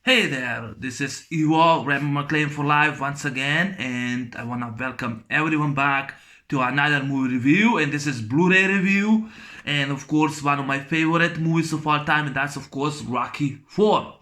Hey there, this is Ivo Raymond McLean for life once again, and I want to welcome everyone back to another movie review. And this is Blu-Ray review, and of course, one of my favorite movies of all time, and that's of course Rocky 4,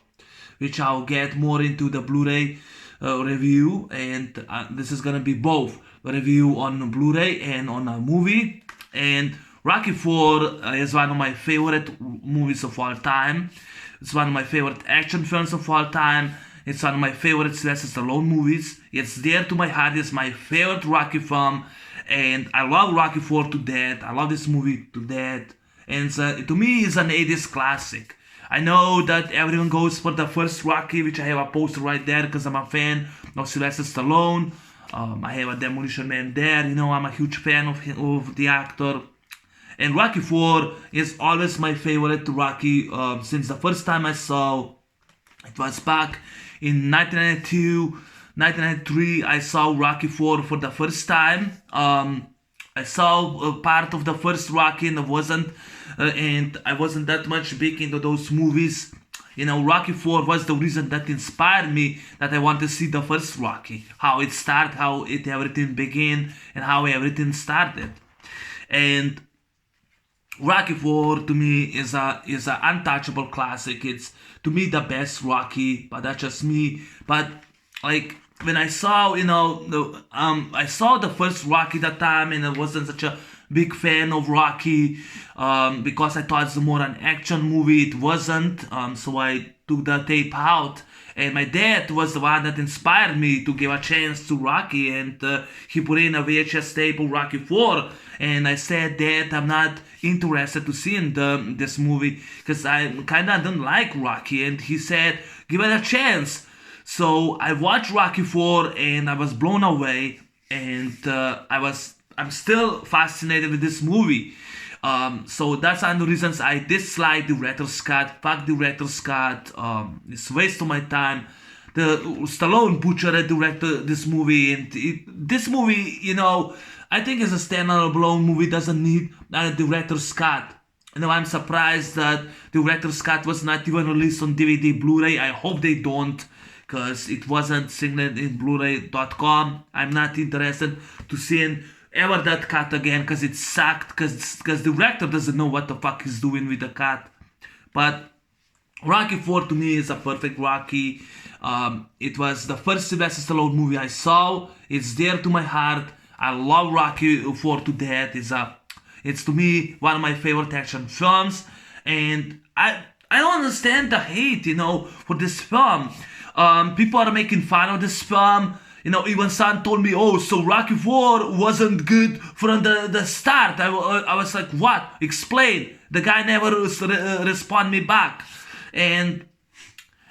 which I'll get more into the Blu-ray review. And this is gonna be both a review on Blu-ray and on a movie. And Rocky 4 is one of my favorite movies of all time. It's one of my favorite action films of all time. It's one of my favorite Sylvester Stallone movies. It's dear to my heart. It's my favorite Rocky film, and I love Rocky 4 to death. I love this movie to death, and to me, it's an 80s classic. I know that everyone goes for the first Rocky, which I have a poster right there because I'm a fan of Sylvester Stallone. I have a Demolition Man there. You know, I'm a huge fan of the actor. And Rocky 4 is always my favorite Rocky since the first time I saw. It was back in 1992, 1993. I saw Rocky 4 for the first time. I saw a part of the first Rocky and I wasn't that much big into those movies. You know, Rocky 4 was the reason that inspired me that I want to see the first Rocky. How it started, how everything began, and how everything started. And Rocky 4 to me is a untouchable classic. It's to me the best Rocky, but that's just me. But like when I saw, I saw the first Rocky that time, and I wasn't such a big fan of Rocky because I thought it's more an action movie. It wasn't, so I took the tape out. And my dad was the one that inspired me to give a chance to Rocky, and he put in a VHS tape of Rocky 4. And I said, Dad, I'm not interested to see this movie because I kind of don't like Rocky. And he said, give it a chance. So I watched Rocky 4 and I was blown away. And I'm still fascinated with this movie. So that's one of the reasons I dislike the director's Scott. Fuck the director's Scott. It's a waste of my time. The Stallone butchered directed this movie, and this movie, I think is a standalone movie. Doesn't need a director's cut. I'm surprised that the director's cut was not even released on DVD, Blu-ray. I hope they don't, because it wasn't signed in Blu-ray.com. I'm not interested to see ever that cut again, because it sucked, because the director doesn't know what the fuck he's doing with the cut. But Rocky 4 to me is a perfect Rocky. It was the first Sylvester Stallone movie I saw. It's dear to my heart. I love Rocky 4 to death. It's to me one of my favorite action films, and I don't understand the hate, for this film. People are making fun of this film. Even son told me, oh, so Rocky 4 wasn't good from the start. I was like, what? Explain. The guy never respond me back. And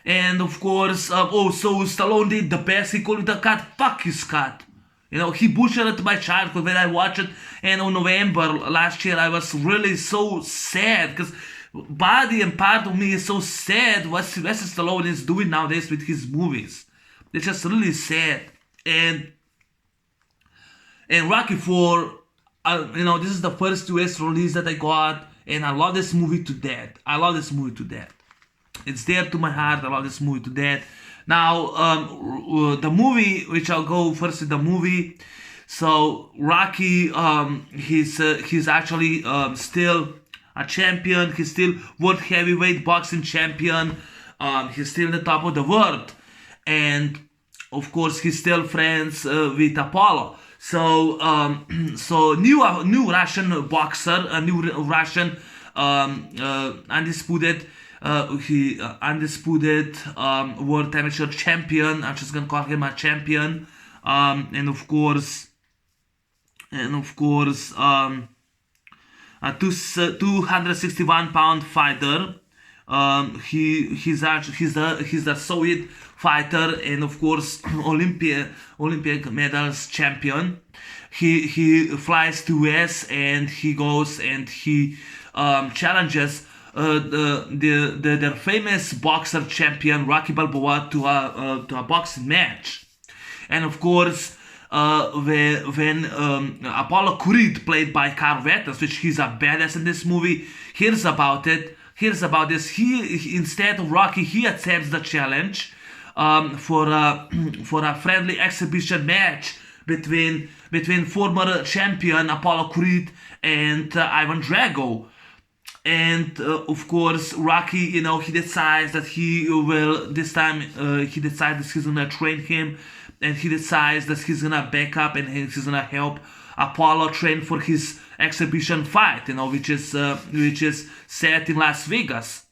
of course, oh, so Stallone did the best. He called it a cut. Fuck his cut. He butchered my childhood when I watched it. And in November last year, I was really so sad because body and part of me is so sad what Sylvester Stallone is doing nowadays with his movies. It's just really sad. And Rocky 4, this is the first US release that I got, and I love this movie to death. It's dear to my heart. I love this movie to death. Now, the movie, which I'll go first with the movie. So Rocky, he's actually still a champion. He's still world heavyweight boxing champion. He's still in the top of the world, and of course he's still friends with Apollo. So new Russian boxer, a new Russian undisputed world amateur champion. I'm just gonna call him a champion. And of course, a 261-pound fighter. He's the Soviet fighter, and of course Olympic medals champion. He flies to US, and he goes and he challenges their famous boxer champion Rocky Balboa to a boxing match. And of course, when Apollo Creed, played by Carl Weathers, which he's a badass in this movie, hears about it. hears about this, he instead of Rocky, he accepts the challenge for a friendly exhibition match between former champion Apollo Creed and Ivan Drago. And of course, Rocky, he decides that he will this time. He decides that he's gonna train him, and he decides that he's gonna back up and he's gonna help Apollo train for his exhibition fight. Which is set in Las Vegas.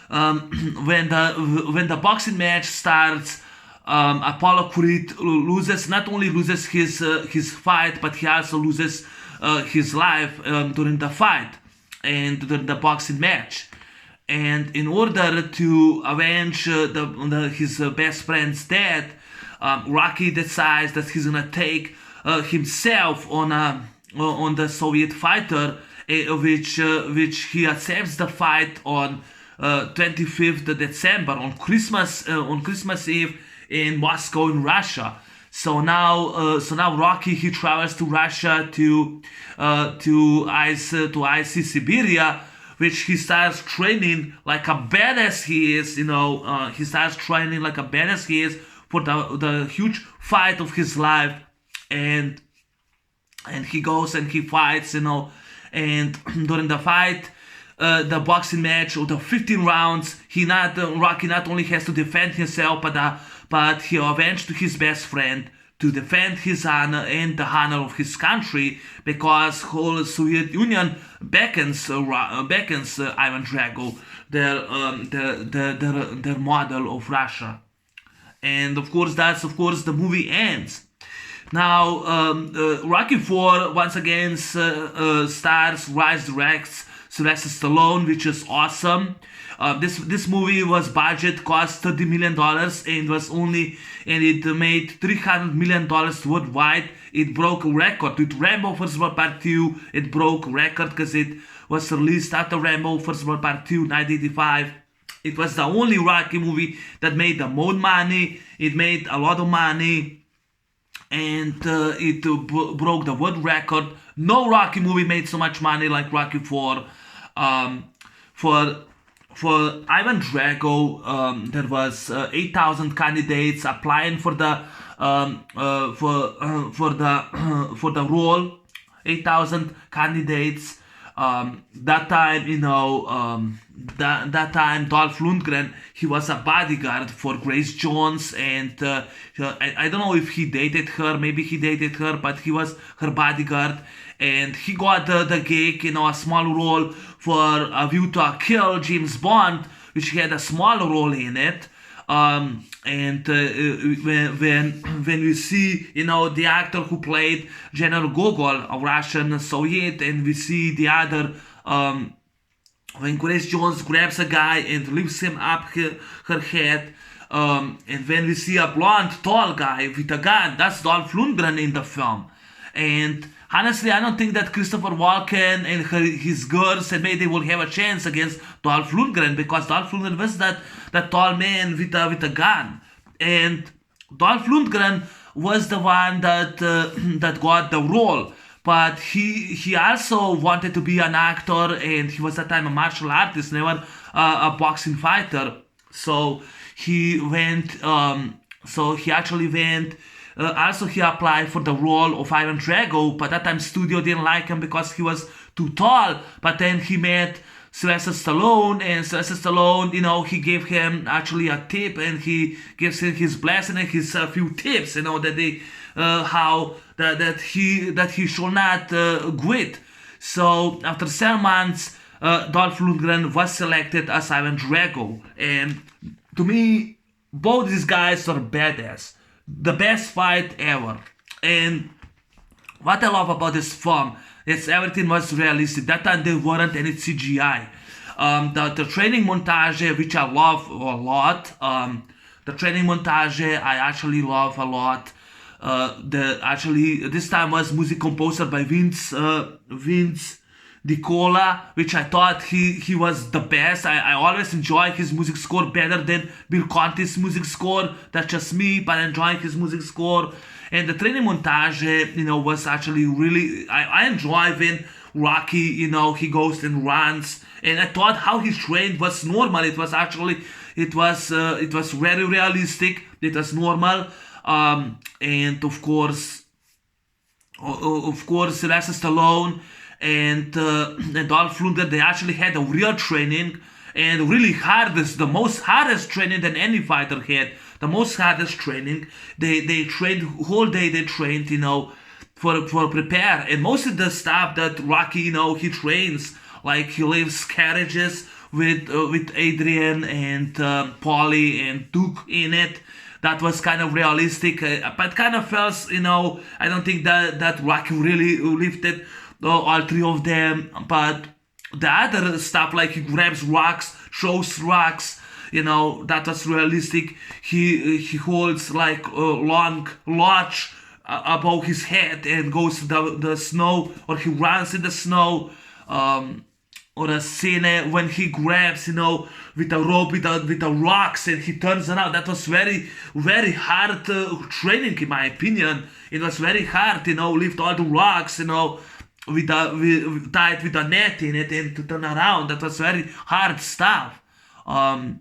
When the boxing match starts, Apollo Creed not only loses his fight, but he also loses his life during the fight and the boxing match. And in order to avenge his best friend's death, Rocky decides that he's gonna take himself on the Soviet fighter, which he accepts the fight on 25th December on Christmas Eve in Moscow in Russia. So now Rocky, he travels to Russia to icy Siberia, which he starts training like a badass he is. He starts training like a badass he is for the huge fight of his life, and he goes and he fights. And during the fight, the boxing match of the 15 rounds, Rocky not only has to defend himself, but he avenged his best friend to defend his honor and the honor of his country, because whole Soviet Union beckons Ivan Drago, their model of Russia. And of course, the movie ends. Now, Rocky IV once again stars, directs Sylvester Stallone, which is awesome. This movie cost $30 million and it made $300 million worldwide. It broke a record. With Rambo First World Part 2, it broke a record because it was released after Rambo First World Part 2, 1985. It was the only Rocky movie that made the most money. It made a lot of money, and it broke the world record. No Rocky movie made so much money like Rocky IV. For Ivan Drago, there was 8,000 candidates applying for the role. 8,000 candidates. That time, that time Dolph Lundgren, he was a bodyguard for Grace Jones, and I don't know if he dated her. Maybe he dated her, but he was her bodyguard. And he got the gig, a small role for A View to a Kill, James Bond, which he had a small role in it. And when we see, the actor who played General Gogol, a Russian Soviet, and we see the other, when Grace Jones grabs a guy and lifts him up her head, and when we see a blonde, tall guy with a gun, that's Dolph Lundgren in the film. And honestly, I don't think that Christopher Walken and his girls said maybe they will have a chance against Dolph Lundgren, because Dolph Lundgren was that tall man with a gun. And Dolph Lundgren was the one that got the role. But he also wanted to be an actor, and he was at that time a martial artist, never a boxing fighter. So he went. He actually went. Also, he applied for the role of Ivan Drago, but that time studio didn't like him because he was too tall. But then he met Sylvester Stallone, and Sylvester Stallone, he gave him actually a tip, and he gives him his blessing and his few tips, that they that he should not quit. So after 7 months, Dolph Lundgren was selected as Ivan Drago, and to me, both these guys are badass. The best fight ever. And what I love about this film is everything was realistic. That time there weren't any CGI. The training montage, which I love a lot. The training montage I actually love a lot. This time was music composed by Vince DiCola, which I thought he was the best. I always enjoy his music score better than Bill Conti's music score. That's just me, but I enjoy his music score. And the training montage, was actually really, I enjoy when Rocky, he goes and runs and I thought how he trained was normal. It was actually it was very realistic. It was normal, and of course Sylvester Stallone and Dolph Lundgren, they actually had a real training, and really hardest, the most hardest training than any fighter had. The most hardest training. They trained whole day. They trained, for prepare, and most of the stuff that Rocky, he trains, like he lifts carriages with Adrian and Paulie and Duke in it. That was kind of realistic, but kind of felt, I don't think that Rocky really lifted all three of them. But the other stuff, like he grabs rocks, throws rocks, that was realistic. He holds like a long lodge above his head and goes to the snow, or he runs in the snow. Or a scene when he grabs, with a rope, with the rocks, and he turns around. That was very, very hard training, in my opinion. It was very hard, lift all the rocks, tied with a net in it, and to turn around. That was very hard stuff. Or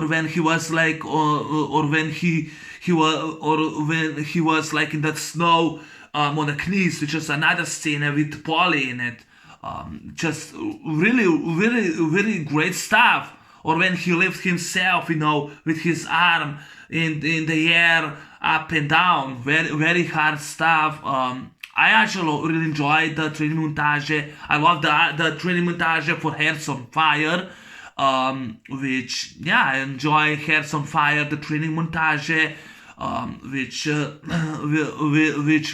when he was like, or when he was like in that snow on the knees, which is another scene with Polly in it. Just really, really, really great stuff. Or when he lifts himself, with his arm in the air, up and down. Very, very hard stuff. I actually really enjoyed the training montage. I love the training montage for Hearts on Fire. I enjoy Hearts on Fire, the training montage. Which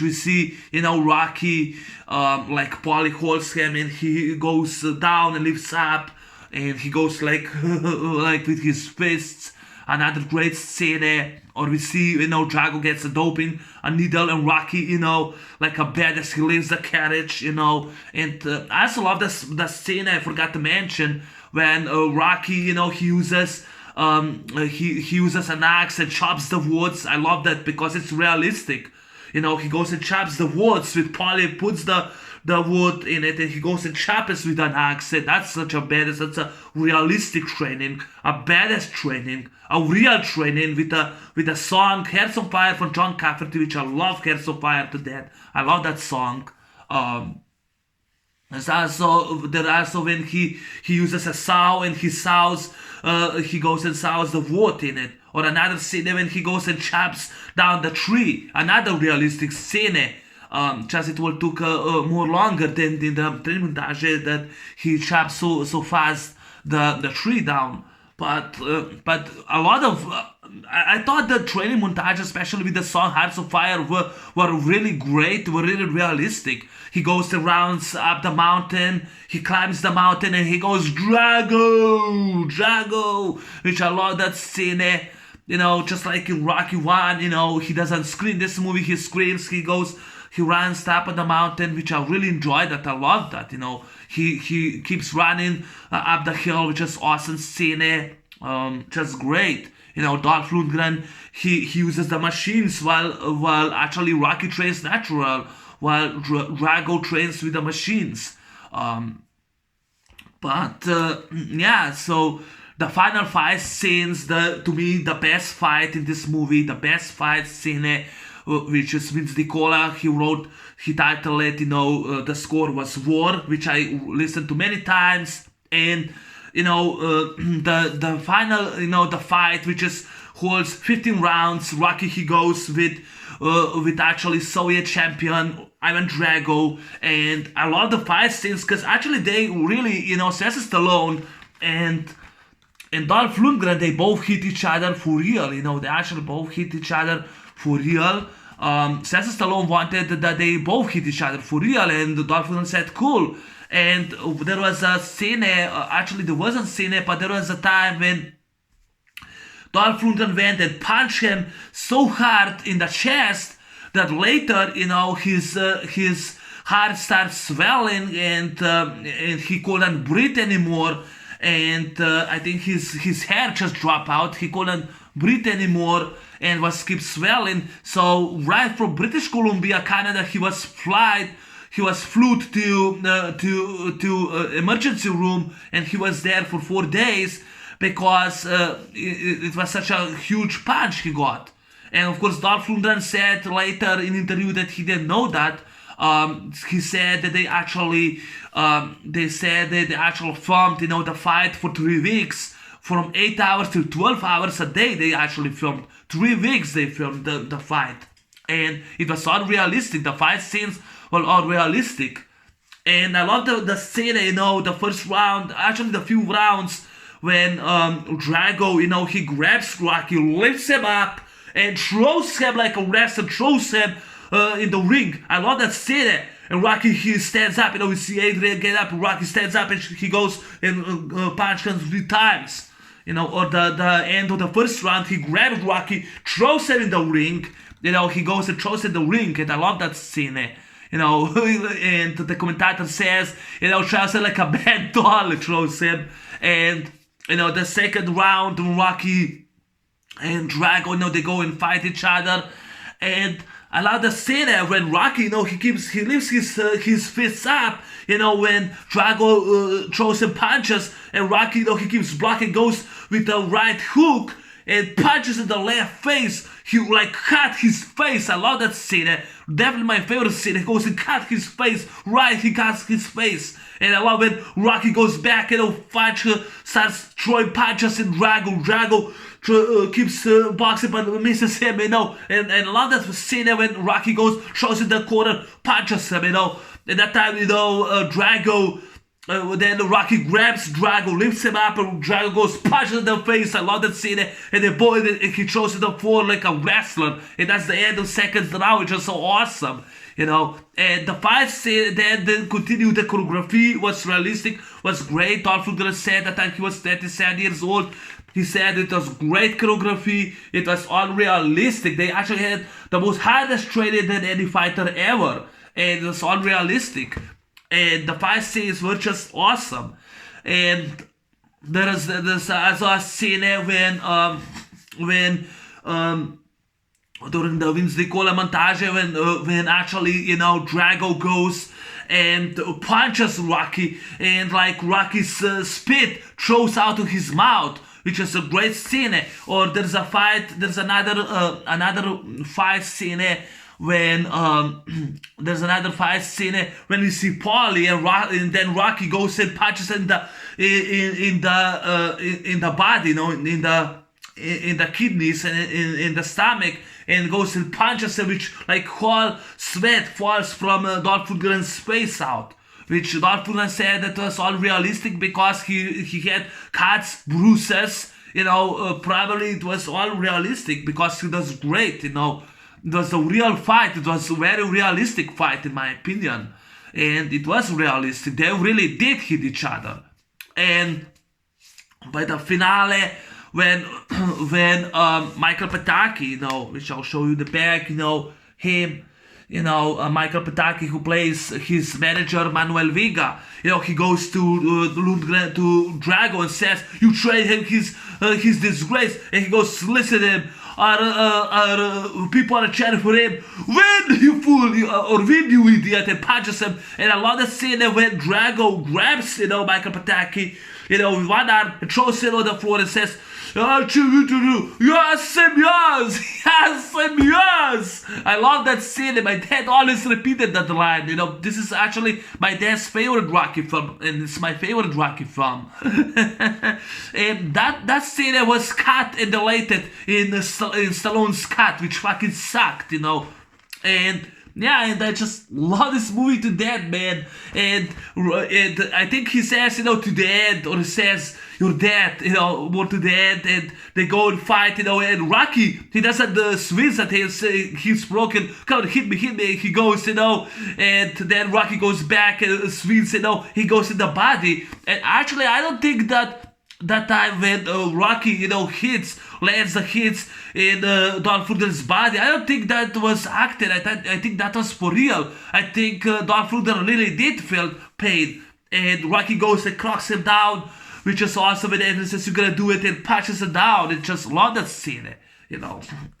we see, Rocky, like Paulie holds him and he goes down and lifts up, and he goes like like with his fists. Another great scene. Or we see, Drago gets a doping, a needle, and Rocky, like a badass, he leaves the carriage, and I also love the scene I forgot to mention when Rocky, he uses he uses an axe and chops the woods. I love that because it's realistic. He goes and chops the woods with Paulie, puts the wood in it, and he goes and chops with an axe. And that's such a realistic training, a badass training, a real training with a song, Hearts on Fire from John Cafferty, which I love. Hearts on Fire to death. I love that song. There's also when he uses a saw and he saws, he goes and saws the wood in it. Or another scene when he goes and chops down the tree. Another realistic scene. Just it will took more longer than in the training montage that he chops so fast the tree down. But a lot of I thought the training montage, especially with the song Hearts of Fire, were really great, were really realistic. He goes and rounds up the mountain, he climbs the mountain, and he goes, Drago, which I love that scene. Just like in Rocky 1, he doesn't scream. This movie, he screams, he runs up on the mountain, which I really enjoyed that. I love that, He keeps running up the hill, which is awesome scene. Just great. Dolph Lundgren, he uses the machines while actually Rocky trains natural, while Drago trains with the machines. So the final fight scenes, to me, the best fight in this movie, the best fight scene, which is Vince DiCola. He titled it, the score was War, which I listened to many times. And, the final, the fight, which holds 15 rounds. Rocky, he goes with actually Soviet champion Ivan Drago. And I love the fight scenes because actually they really, Sylvester Stallone and Dolph Lundgren, they both hit each other for real. They actually both hit each other for real. Sylvester Stallone wanted that they both hit each other for real, and Dolph Lundgren said, cool. And there was a scene, actually there wasn't a scene, but there was a time when Dolph Lundgren went and punched him so hard in the chest that later, his heart starts swelling and he couldn't breathe anymore. And I think his hair just dropped out. He couldn't breathe anymore and keep swelling. So right from British Columbia, Canada, he was flight he was flew to emergency room, and he was there for 4 days because it was such a huge punch he got. And of course, Dolph Lundgren said later in interview that he didn't know that. He said that they actually filmed, the fight for 3 weeks, from 8 hours to 12 hours a day. They actually filmed 3 weeks. They filmed the fight, and it was unrealistic. The fight scenes were unrealistic, and I love the scene. The first round, actually the few rounds when Drago, he grabs Rocky, lifts him up, and throws him like a wrestler, throws him in the ring. I love that scene. And Rocky, he stands up. We see Adrian get up, and Rocky stands up, and he goes and punches him 3 times. Or the end of the first round, he grabs Rocky, throws him in the ring. He goes and throws in the ring, and I love that scene. And the commentator says, throws him like a bad doll, throws him. And, the second round, Rocky and Drago, they go and fight each other. And I love the scene when Rocky, he lifts his fists up, when Drago throws him punches, and Rocky, he keeps blocking, goes with the right hook and punches in the left face. He cut his face. I love that scene. Definitely my favorite scene. He goes and cut his face. Right, he cuts his face. And I love when Rocky goes back and starts throwing punches in Drago keeps boxing but misses him, and I love that scene when Rocky goes, throws in the corner, punches him, At that time, Drago, then Rocky grabs Drago, lifts him up, and Drago goes, punches in the face. I love that scene. And he throws it the floor like a wrestler. And that's the end of second round, which is so awesome. And the fight scene then continued. The choreography was realistic, was great. Dolph Lundgren said that time he was 37 years old. He said it was great choreography. It was unrealistic. They actually had the most hardest training than any fighter ever. And it was unrealistic. And the fight scenes were just awesome. And there's also a scene when during the Vince Nicola montage when actually Drago goes and punches Rocky, and Rocky's spit throws out of his mouth, which is a great scene. Or there's another fight scene when you see Paulie and then Rocky goes and punches in the body, in the kidneys and in the stomach, and goes and punches him, which whole sweat falls from Dolph Lundgren's face out, which Dolph Lundgren said that was all realistic because he had cuts, bruises, probably it was all realistic because he does great, It was a real fight. It was a very realistic fight, in my opinion, and it was realistic. They really did hit each other. And by the finale, when Michael Pataki, which I'll show you the back, him, Michael Pataki, who plays his manager Manuel Vega, he goes to Lundgren, to Drago, and says, "You trade him his disgrace," and he goes, "Listen to him. Our people are chanting for him. Win, you fool, or win, you idiot," and punches him. And I love the scene when Drago grabs, Michael Pataki, with one arm, and throws him on the floor and says, "Yes, yes." I love that scene, and my dad always repeated that line. This is actually my dad's favorite Rocky film, and it's my favorite Rocky film. And that scene was cut and deleted in Stallone's cut, which fucking sucked, And yeah, and I just love this movie to death, man. And I think he says, to the end, or he says, "You're dead," more to the end, and they go and fight, and Rocky, he doesn't switch that he's broken. "Come on, hit me," he goes, and then Rocky goes back and swings, he goes in the body. And actually, I don't think that time when Rocky, lands the hits in Dolph Lundgren's body, I don't think that was acted. I think that was for real. I think Dolph Lundgren really did feel pain, and Rocky goes and knocks him down, which is awesome, and Edwin says, "You're gonna do it," and punches him down. It's just love that scene,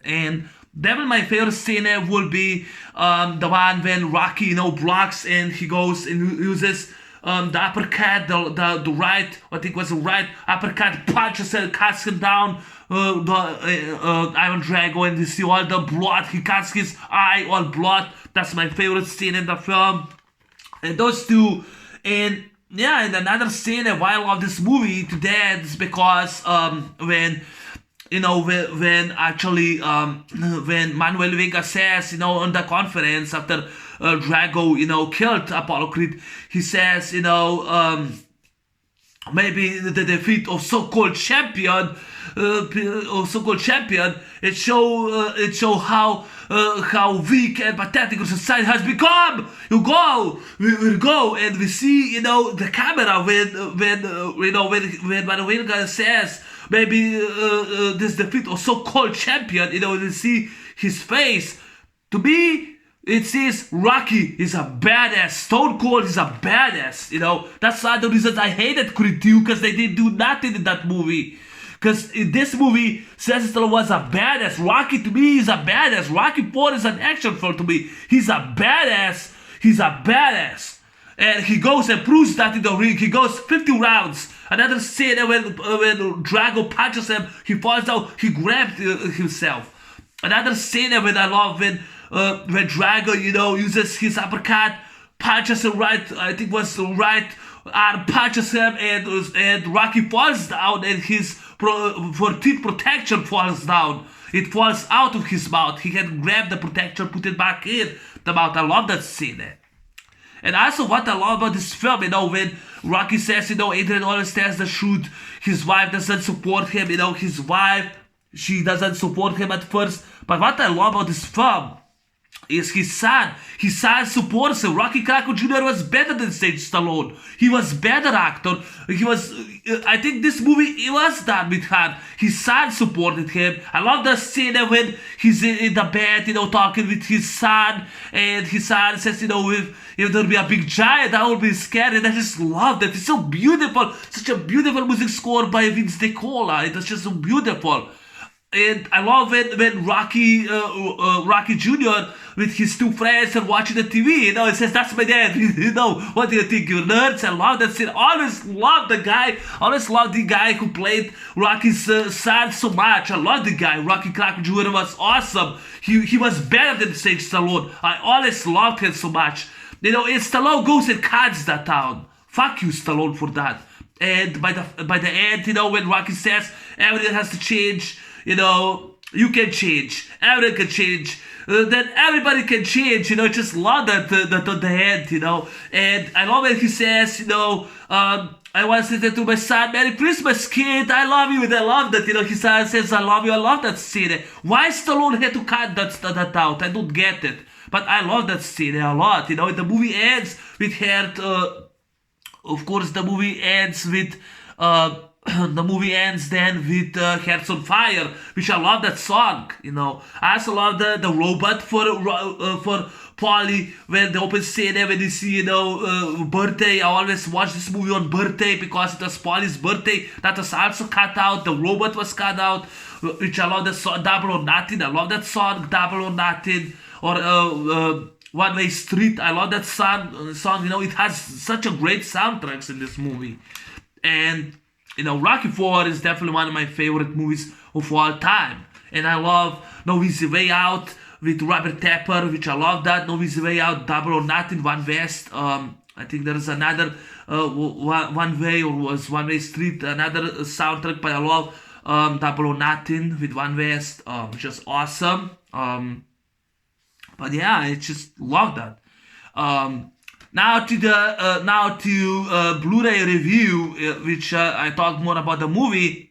And definitely my favorite scene will be the one when Rocky, blocks and he goes and uses the uppercut, the right, I think was the right uppercut, punches and cuts him down. The Iron Drago, and you see all the blood. He cuts his eye, all blood. That's my favorite scene in the film. And those two, and yeah, and another scene why I love this movie to death is because when when actually when Manuel Vega says on the conference after Drago killed Apollo Creed, he says maybe the defeat of so-called champion it show how weak and pathetic our society has become. We go and we see the camera when Manuel says maybe this defeat of so-called champion, we see his face. To me, it says Rocky is a badass. Stone Cold is a badass. That's one of the reasons I hated Creed 2, because they didn't do nothing in that movie. Because in this movie, Sylvester Stallone was a badass. Rocky to me is a badass. Rocky 4 is an action film to me. He's a badass. He's a badass. And he goes and proves that in the ring. He goes 50 rounds. Another scene when Drago punches him, he falls down, he grabbed himself. Another scene when I love when Drago, uses his uppercut, punches him right, I think was the right arm, punches him, and Rocky falls down, and his for teeth protection falls down. It falls out of his mouth. He can grab the protection, put it back in the mouth. I love that scene. And also what I love about this film, when Rocky says, Adrian always tells the truth, his wife doesn't support him, his wife, she doesn't support him at first. But what I love about this film is his son. His son supports him. Rocky Krakow Jr. was better than Sage Stallone. He was better actor. I think this movie, it was done with her. His son supported him. I love the scene when he's in the bed, talking with his son, and his son says, if there'll be a big giant, I will be scared, and I just love that. It's so beautiful. Such a beautiful music score by Vince DiCola. It was just so beautiful. And I love it when Rocky Jr. with his two friends are watching the TV. It says, that's my dad. What do you think, you nerds? I love that scene. Always love the guy. Always love the guy who played Rocky's son so much. I love the guy. Rocky Krakow Jr. was awesome. He was better than Sage Stallone. I always loved him so much. And Stallone goes and cuts that down. Fuck you, Stallone, for that. And by the end, when Rocky says everything has to change, you can change, everyone can change, then everybody can change, just love that at the end, and I love when he says, I want to say to my son, Merry Christmas, kid, I love you, and I love that, his son says, I love you, I love that scene. Why Stallone had to cut that out? I don't get it, but I love that scene a lot, the movie ends with her, of course, the movie ends with, the movie ends then with Hearts on Fire, which I love that song, I also love the robot for Polly, when the open scene when you see, birthday. I always watch this movie on birthday because it was Polly's birthday. That was also cut out. The robot was cut out, which I love the song, Double or Nothing. I love that song, Double or Nothing, or One Way Street. I love that song, it has such a great soundtracks in this movie. And Rocky 4 is definitely one of my favorite movies of all time. And I love No Easy Way Out with Robert Tepper, which I love that. No Easy Way Out, Double or Nothing, One West. I think there is another One Way, or was One Way Street, another soundtrack, but I love Double or Nothing with One West, which is awesome. But yeah, I just love that. Now to Blu-ray review, which I talk more about the movie,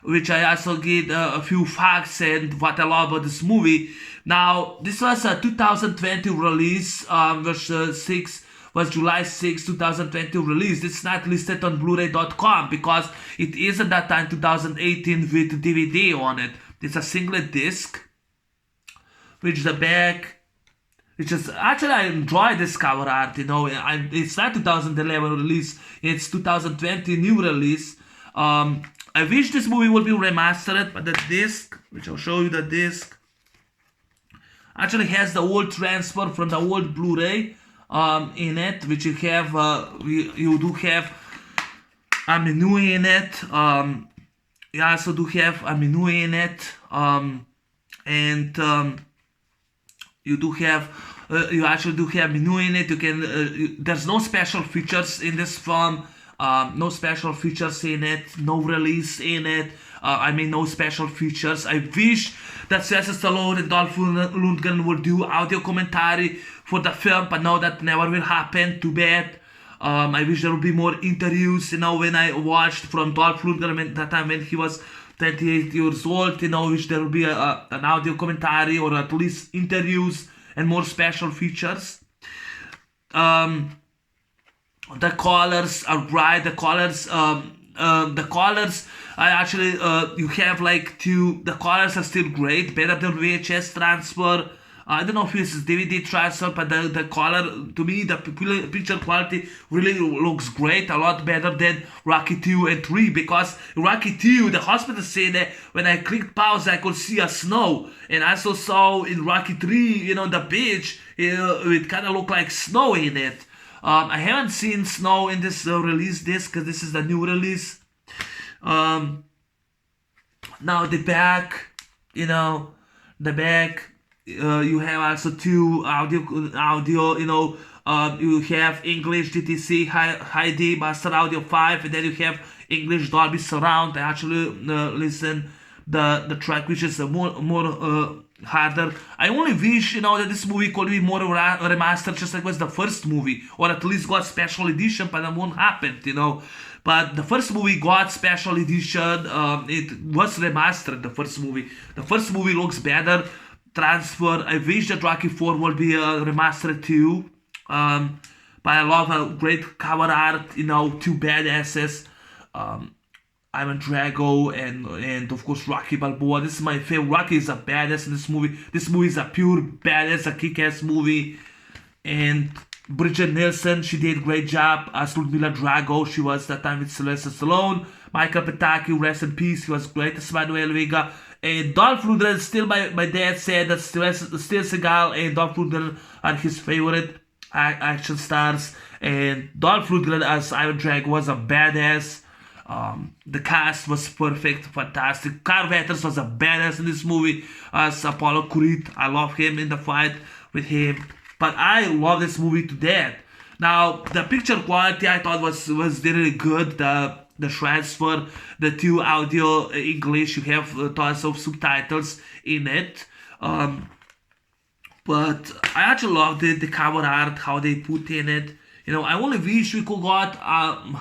which I also get a few facts and what I love about this movie. Now, this was a 2020 release, was July 6, 2020 release. It's not listed on Blu-ray.com because it is at that time 2018 with DVD on it. It's a singlet disc, which the back, which is actually I enjoy this cover art. It's not 2011 release, it's 2020 new release. I wish this movie would be remastered, but the disc, which I'll show you the disc, actually has the old transfer from the old Blu-ray in it, which you have. You do have a menu in it. You also do have a menu in it, and you do have you actually do have menu in it. You can there's no special features in this film. No special features in it, no release in it. I mean, no special features. I wish that Sylvester Stallone and Dolph Lundgren would do audio commentary for the film, but no, that never will happen. Too bad. I wish there would be more interviews. When I watched from Dolph Lundgren at that time when he was 28 years old, I wish there would be an audio commentary or at least interviews and more special features. The colors are bright. The colors I actually you have like the colors are still great, better than VHS transfer. I don't know if it's DVD transfer, but the color, to me, the picture quality really looks great, a lot better than Rocky 2 and 3, because Rocky 2, the hospital scene, when I clicked pause, I could see a snow, and I also saw in Rocky 3, the beach, it kind of looked like snow in it. I haven't seen snow in this release disc, because this is the new release. Now the back, you have also two audio, you have English DTC High D Master Audio 5, and then you have English Dolby Surround. I actually listen the track, which is more harder. I only wish, that this movie could be more remastered, just like was the first movie, or at least got special edition, but that won't happen, But the first movie got special edition. It was remastered. The first movie looks better. Transfer. I wish that Rocky 4 will be remastered too. But I love a great cover art. Two badasses. Ivan Drago and of course Rocky Balboa. This is my favorite. Rocky is a badass in this movie. This movie is a pure badass, a kick-ass movie. And Bridget Nielsen, she did a great job as Ludmila Drago. She was that time with Sylvester Stallone. Michael Pataki, rest in peace. He was great as Manuel Vega. And Dolph Lundgren, still my dad said that Steven Seagal and Dolph Lundgren are his favorite action stars. And Dolph Lundgren as Ivan Drago was a badass. The cast was perfect, fantastic. Carl Weathers was a badass in this movie as Apollo Creed. I love him in the fight with him. But I love this movie to death. Now, the picture quality I thought was really good. The transfer, the two audio English, you have tons of subtitles in it. But I actually loved the cover art, how they put in it. I only wish we could got an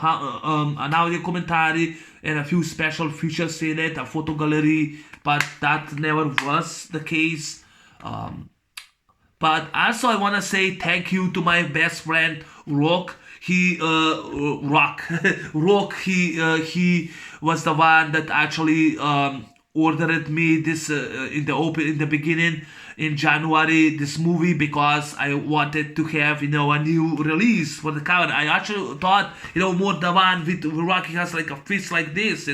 audio commentary and a few special features in it, a photo gallery, but that never was the case. But also I want to say thank you to my best friend Rock. He was the one that actually ordered me this in the beginning in January, this movie, because I wanted to have a new release for the cover. I actually thought more the one with Rocky has like a fist like this,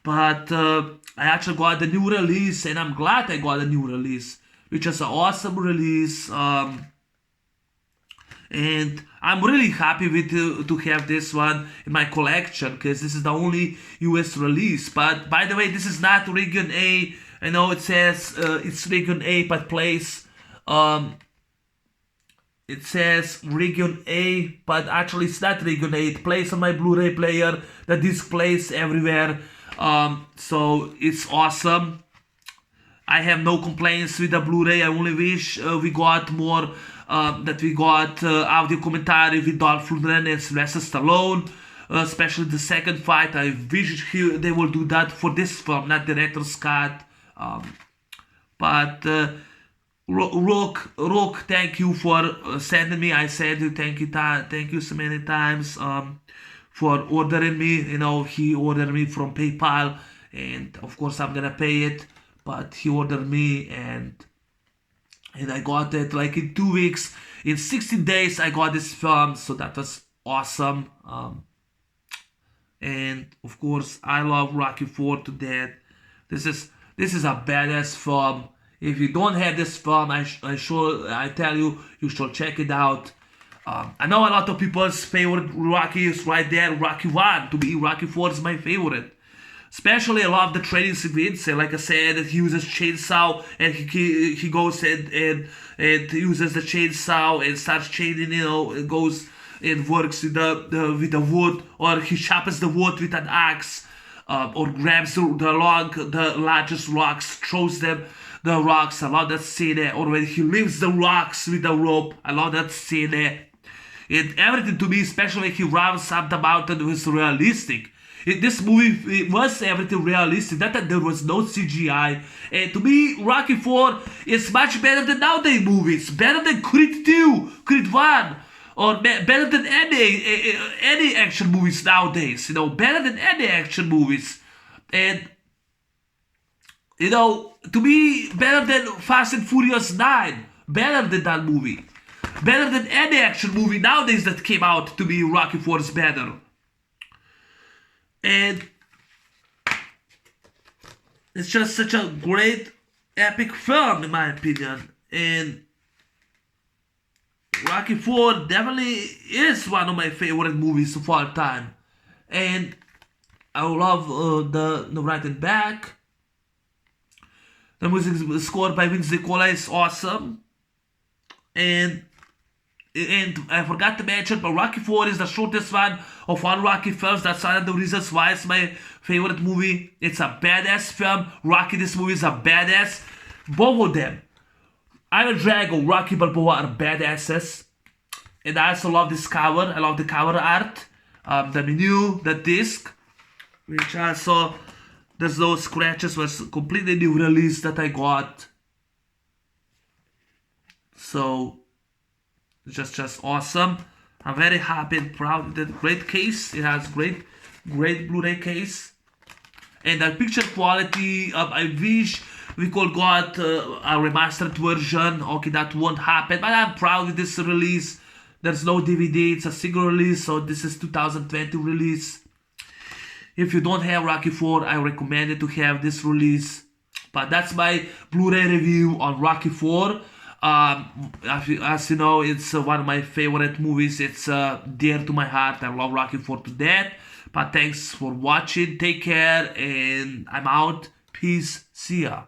but I actually got the new release, and I'm glad I got a new release, which is an awesome release. And I'm really happy with to have this one in my collection, because this is the only US release. But by the way, this is not Region A. I know it says it's Region A, but plays it says Region A, but actually it's not Region A. It plays on my Blu-ray player. The disc plays everywhere. So it's awesome. I have no complaints with the Blu-ray. I only wish we got more, that we got audio commentary with Dolph Lundgren and Sylvester Stallone, especially the second fight. I wish they will do that for this film, not director's cut. But Rook, thank you for sending me. I said thank you so many times for ordering me. He ordered me from PayPal, and of course I'm gonna pay it. But he ordered me, and I got it like in 2 weeks. In 16 days, I got this film, so that was awesome. And of course, I love Rocky 4 to death. This is a badass film. If you don't have this film, I tell you, you should check it out. I know a lot of people's favorite Rocky is right there, Rocky 1. To me, Rocky 4 is my favorite. Especially, I love the training sequence. And like I said, he uses chainsaw and he goes and uses the chainsaw and starts chaining. It goes and works with the wood, or he sharpens the wood with an axe, or grabs the largest rocks, throws them the rocks. I love that scene there. Or when he lifts the rocks with a rope. I love that scene there. And everything to me, especially when he runs up the mountain, was realistic. This movie, it was everything realistic. Not that there was no CGI. And to me, Rocky 4 is much better than nowadays movies. Better than Creed 2, Creed 1. Or better than any action movies nowadays. Better than any action movies. And, to me, better than Fast and Furious 9. Better than that movie. Better than any action movie nowadays that came out. To me, Rocky 4 is better. And it's just such a great, epic film, in my opinion. And Rocky 4 definitely is one of my favorite movies of all time. And I love the writing back. The music scored by Vince Nicola is awesome. And I forgot to mention, but Rocky 4 is the shortest one of all Rocky films. That's one of the reasons why it's my favorite movie. It's a badass film. Rocky, this movie is a badass. Both of them. Iron Drago, Rocky Balboa are badasses. And I also love this cover. I love the cover art. The menu, the disc. Which also, there's those scratches, was completely new release that I got. So, just awesome. I'm very happy and proud of that great case. It has great Blu-ray case. And the picture quality, I wish we could got a remastered version. Okay, that won't happen, but I'm proud of this release. There's no DVD, it's a single release, so this is 2020 release. If you don't have Rocky 4, I recommend it to have this release. But that's my Blu-ray review on Rocky 4. As you know, it's one of my favorite movies. It's dear to my heart. I love Rocky 4 to death. But thanks for watching. Take care, and I'm out. Peace. See ya.